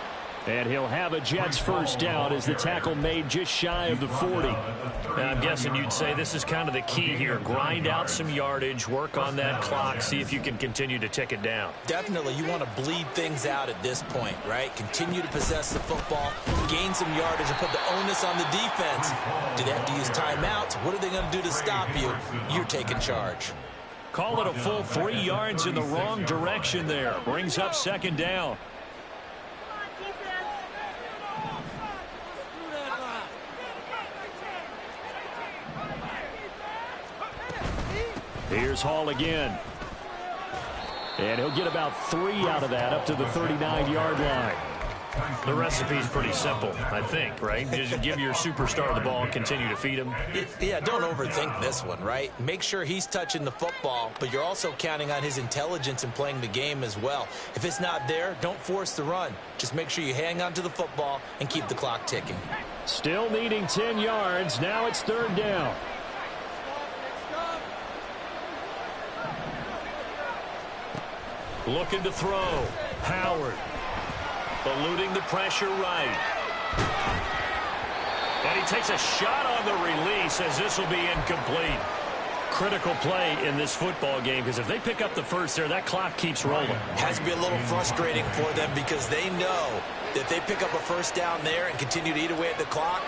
S3: And he'll have a Jets first down as the tackle made just shy of the 40.
S10: Now, I'm guessing you'd say this is kind of the key here. Grind out some yardage, work on that clock, see if you can continue to tick it down.
S6: Definitely, you want to bleed things out at this point, right? Continue to possess the football, gain some yardage, and put the onus on the defense. Do they have to use timeouts? What are they going to do to stop you? You're taking charge.
S3: Call it a full 3 yards in the wrong direction there. Brings up second down. Here's Hall again. And he'll get about 3 out of that up to the 39-yard line.
S10: The recipe's pretty simple, I think, right? Just give your superstar the ball and continue to feed him.
S6: Yeah, don't overthink this one, right? Make sure he's touching the football, but you're also counting on his intelligence in playing the game as well. If it's not there, don't force the run. Just make sure you hang on to the football and keep the clock ticking.
S3: Still needing 10 yards. Now it's third down. Looking to throw. Howard. Eluding the pressure right. And he takes a shot on the release as this will be incomplete. Critical play in this football game because if they pick up the first there, that clock keeps rolling.
S6: Has to be a little frustrating for them because they know that if they pick up a first down there and continue to eat away at the clock,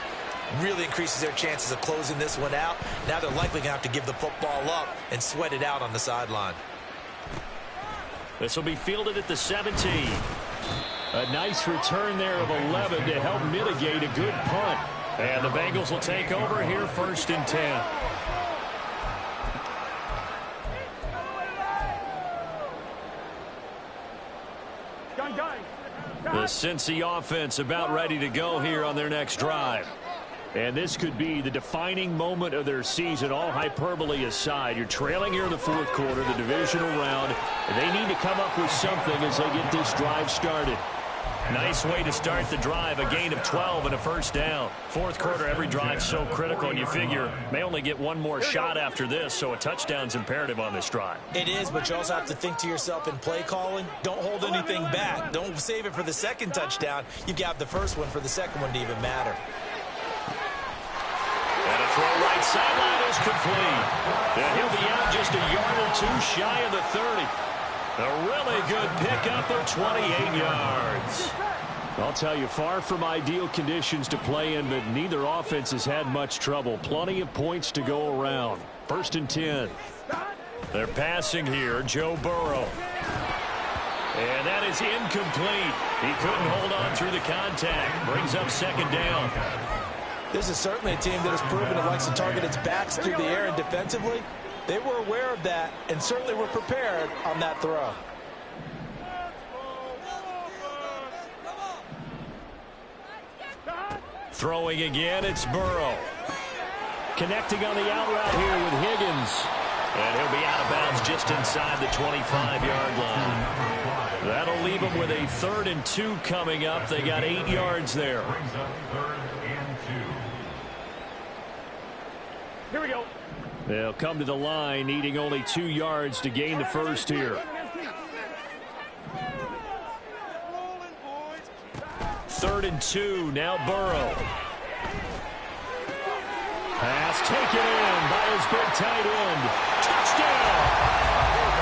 S6: really increases their chances of closing this one out. Now they're likely going to have to give the football up and sweat it out on the sideline.
S3: This will be fielded at the 17. A nice return there of 11 to help mitigate a good punt. And the Bengals will take over here first and 10. The Cincy offense about ready to go here on their next drive. And this could be the defining moment of their season, all hyperbole aside. You're trailing here in the fourth quarter, the divisional round, and they need to come up with something as they get this drive started.
S10: Nice way to start the drive, a gain of 12 and a first down. Fourth quarter, every drive's so critical, and you figure may only get one more shot after this, so a touchdown's imperative on this drive.
S6: It is, but you also have to think to yourself in play calling, don't hold anything back. Don't save it for the second touchdown. You've got the first one for the second one to even matter.
S3: And a throw right sideline is complete. And he'll be out just a yard or two shy of the 30. A really good pickup of 28 yards. I'll tell you, far from ideal conditions to play in, but neither offense has had much trouble. Plenty of points to go around. 1st and 10. They're passing here, Joe Burrow. And that is incomplete. He couldn't hold on through the contact. Brings up 2nd down.
S6: This is certainly a team that has proven it likes to target its backs through the air, and defensively, they were aware of that and certainly were prepared on that throw.
S3: Throwing again, it's Burrow. Connecting on the out route here with Higgins.
S10: And he'll be out of bounds just inside the 25-yard line.
S3: That'll leave them with a 3rd and 2 coming up. They got 8 yards there.
S4: Here we go.
S3: They'll come to the line, needing only 2 yards to gain the first here. 3rd and 2, now Burrow. Pass taken in by his big tight end. Touchdown!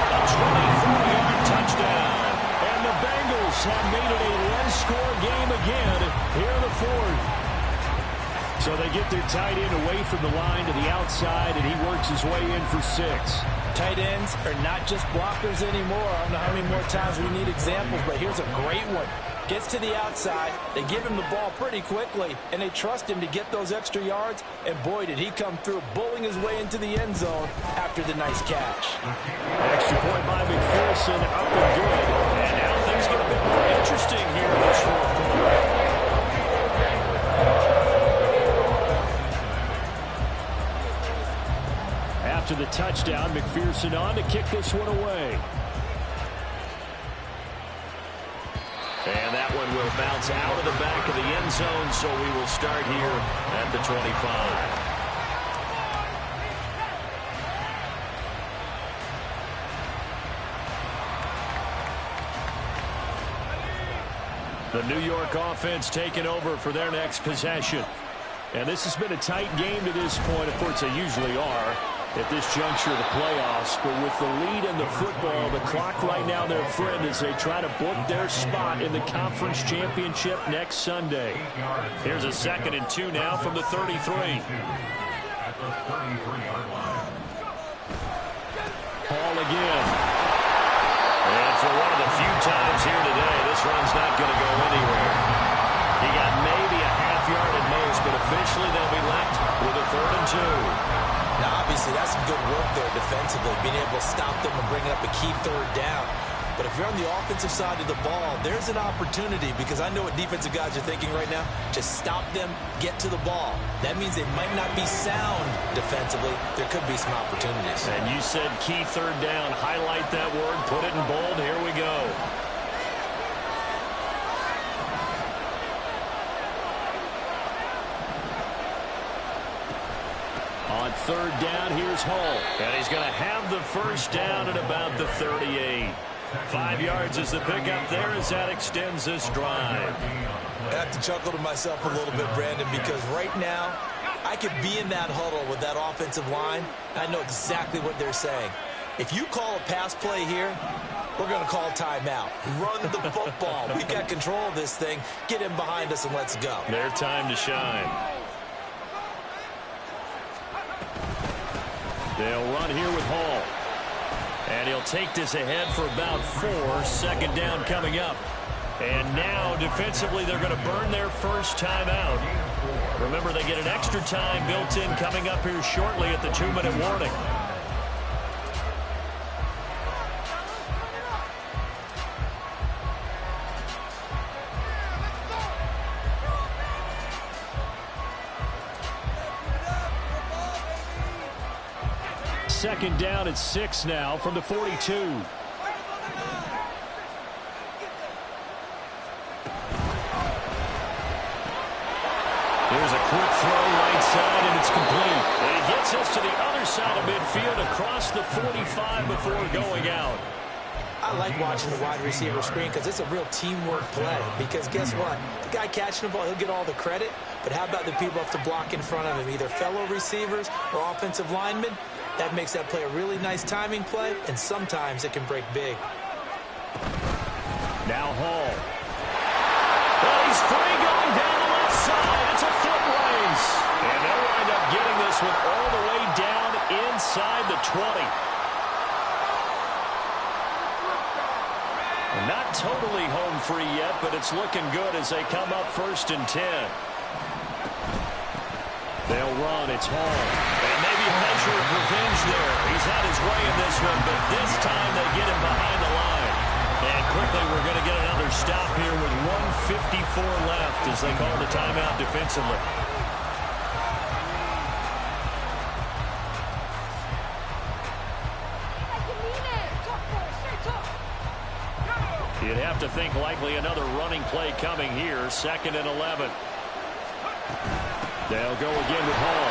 S3: A 24-yard touchdown. And the Bengals have made it a one-score game again here in the 4th. So they get their tight end away from the line to the outside, and he works his way in for 6.
S6: Tight ends are not just blockers anymore. I don't know how many more times we need examples, but here's a great one. Gets to the outside, they give him the ball pretty quickly, and they trust him to get those extra yards, and boy, did he come through, bowling his way into the end zone after the nice catch.
S3: Extra point by McPherson, up and good.
S10: And now things get a bit more interesting here in this 4th quarter.
S3: After the touchdown, McPherson on to kick this one away.
S10: And that one will bounce out of the back of the end zone, so we will start here at the 25.
S3: The New York offense taking over for their next possession. And this has been a tight game to this point. Of course, they usually are at this juncture of the playoffs. But with the lead in the football, the clock right now their friend as they try to book their spot in the conference championship next Sunday.
S10: Here's a 2nd and 2 now from the 33.
S3: Paul again.
S10: And for one of the few times here today, this run's not going to go anywhere. He got maybe a half yard at most, but officially they'll be left with a 3rd and 2.
S6: Now, obviously, that's some good work there defensively, being able to stop them and bring up a key 3rd down. But if you're on the offensive side of the ball, there's an opportunity, because I know what defensive guys are thinking right now. Just stop them, get to the ball. That means they might not be sound defensively. There could be some opportunities.
S10: And you said key 3rd down. Highlight that word. Put it in bold. Here we go.
S3: On 3rd down, here's Hall.
S10: And he's going to have the first down at about the 38. 5 yards is the pickup there as that extends this drive.
S6: I have to chuckle to myself a little bit, Brandon, because right now I could be in that huddle with that offensive line. I know exactly what they're saying. If you call a pass play here, we're going to call timeout. Run the football. We've got control of this thing. Get him behind us and let's go.
S10: Their time to shine.
S3: They'll run here with Hall.
S10: And he'll take this ahead for about 4. 2nd down coming up. And now, defensively, they're going to burn their first timeout. Remember, they get an extra time built in coming up here shortly at the 2-minute warning.
S3: Second down at 6 now from the 42.
S10: Here's a quick throw right side, and it's complete. And he gets us to the other side of midfield across the 45 before going out.
S6: I like watching the wide receiver screen because it's a real teamwork play. Because guess what? The guy catching the ball, he'll get all the credit. But how about the people have to block in front of him, either fellow receivers or offensive linemen? That makes that play a really nice timing play, and sometimes it can break big.
S3: Now Hall. Well,
S10: inside the 20. Not totally home free yet, but it's looking good as they come up 1st and 10. They'll run. It's Hall. And maybe a measure of revenge there. He's had his way in this one, but this time they get him behind the line. And quickly we're going to get another stop here with 1:54 left as they call the timeout defensively. You'd have to think likely another running play coming here. 2nd and 11. They'll go again with Hall.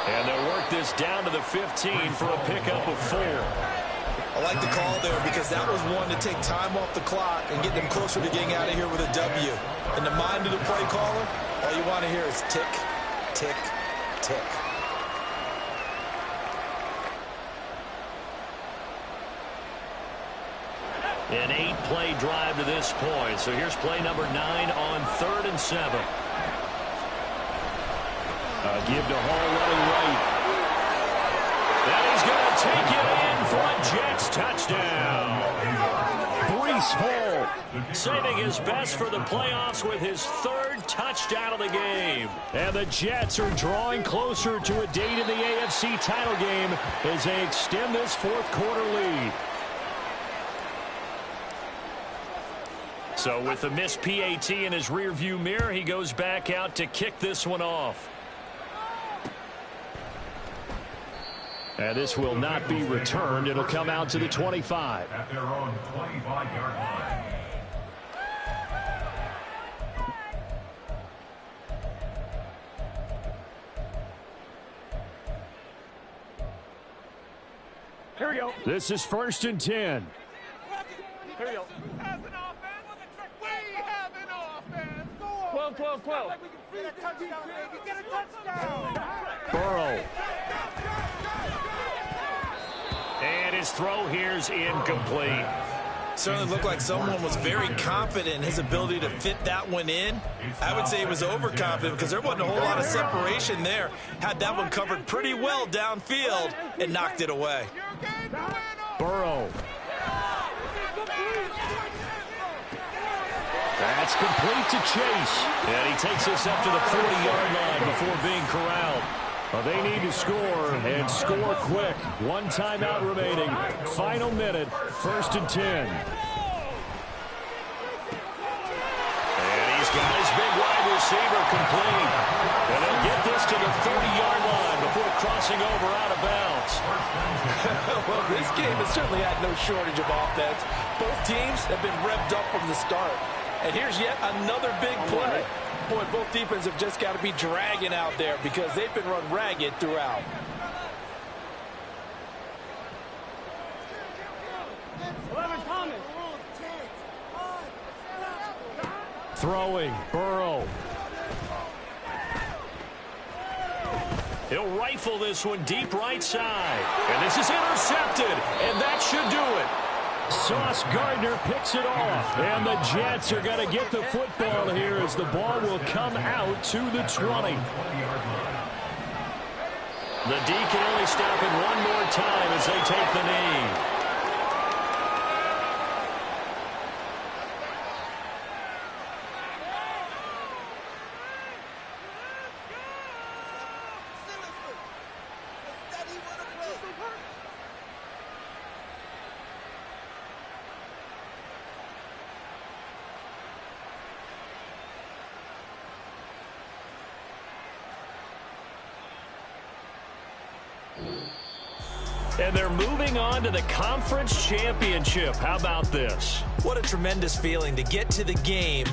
S10: And they'll work this down to the 15 for a pickup of 4.
S6: I like the call there because that was one to take time off the clock and get them closer to getting out of here with a W. In the mind of the play caller, all you want to hear is tick, tick, tick.
S10: An 8-play drive to this point. So here's play number 9 on 3rd and 7. Give to Hall running right. And he's going to take it in for a Jets touchdown. Breece Hall saving his best for the playoffs with his 3rd touchdown of the game. And the Jets are drawing closer to a date in the AFC title game as they extend this 4th quarter lead. So with the missed PAT in his rearview mirror, he goes back out to kick this one off. And this will not be returned. It'll come out to the 25.
S7: At their own 25-yard line.
S4: Here we go.
S3: This is 1st and 10.
S4: Here we go. 12.
S8: Get a touchdown, baby. Get a touchdown.
S3: Burrow.
S10: And his throw here's incomplete.
S6: Certainly looked like someone was very confident in his ability to fit that one in. I would say he was overconfident because there wasn't a whole lot of separation there. Had that one covered pretty well downfield and knocked it away.
S3: Burrow. That's complete to Chase.
S10: And he takes us up to the 40-yard line before being corralled.
S3: Well, they need to score, and score quick. 1 timeout remaining. Final minute, 1st and 10.
S10: And he's got his big wide receiver complete. And he'll get this to the 30-yard line before crossing over out of bounds.
S5: Well, this game has certainly had no shortage of offense. Both teams have been revved up from the start. And here's yet another big play. Boy, both defenses have just got to be dragging out there because they've been run ragged throughout.
S3: Throwing, Burrow.
S10: He'll rifle this one deep right side. And this is intercepted. And that should do it.
S3: Sauce Gardner picks it off. And the Jets are going to get the football here as the ball will come out to the 20.
S10: The D can only stop it one more time as they take the knee. And they're moving on to the conference championship. How about this?
S6: What a tremendous feeling to get to the game.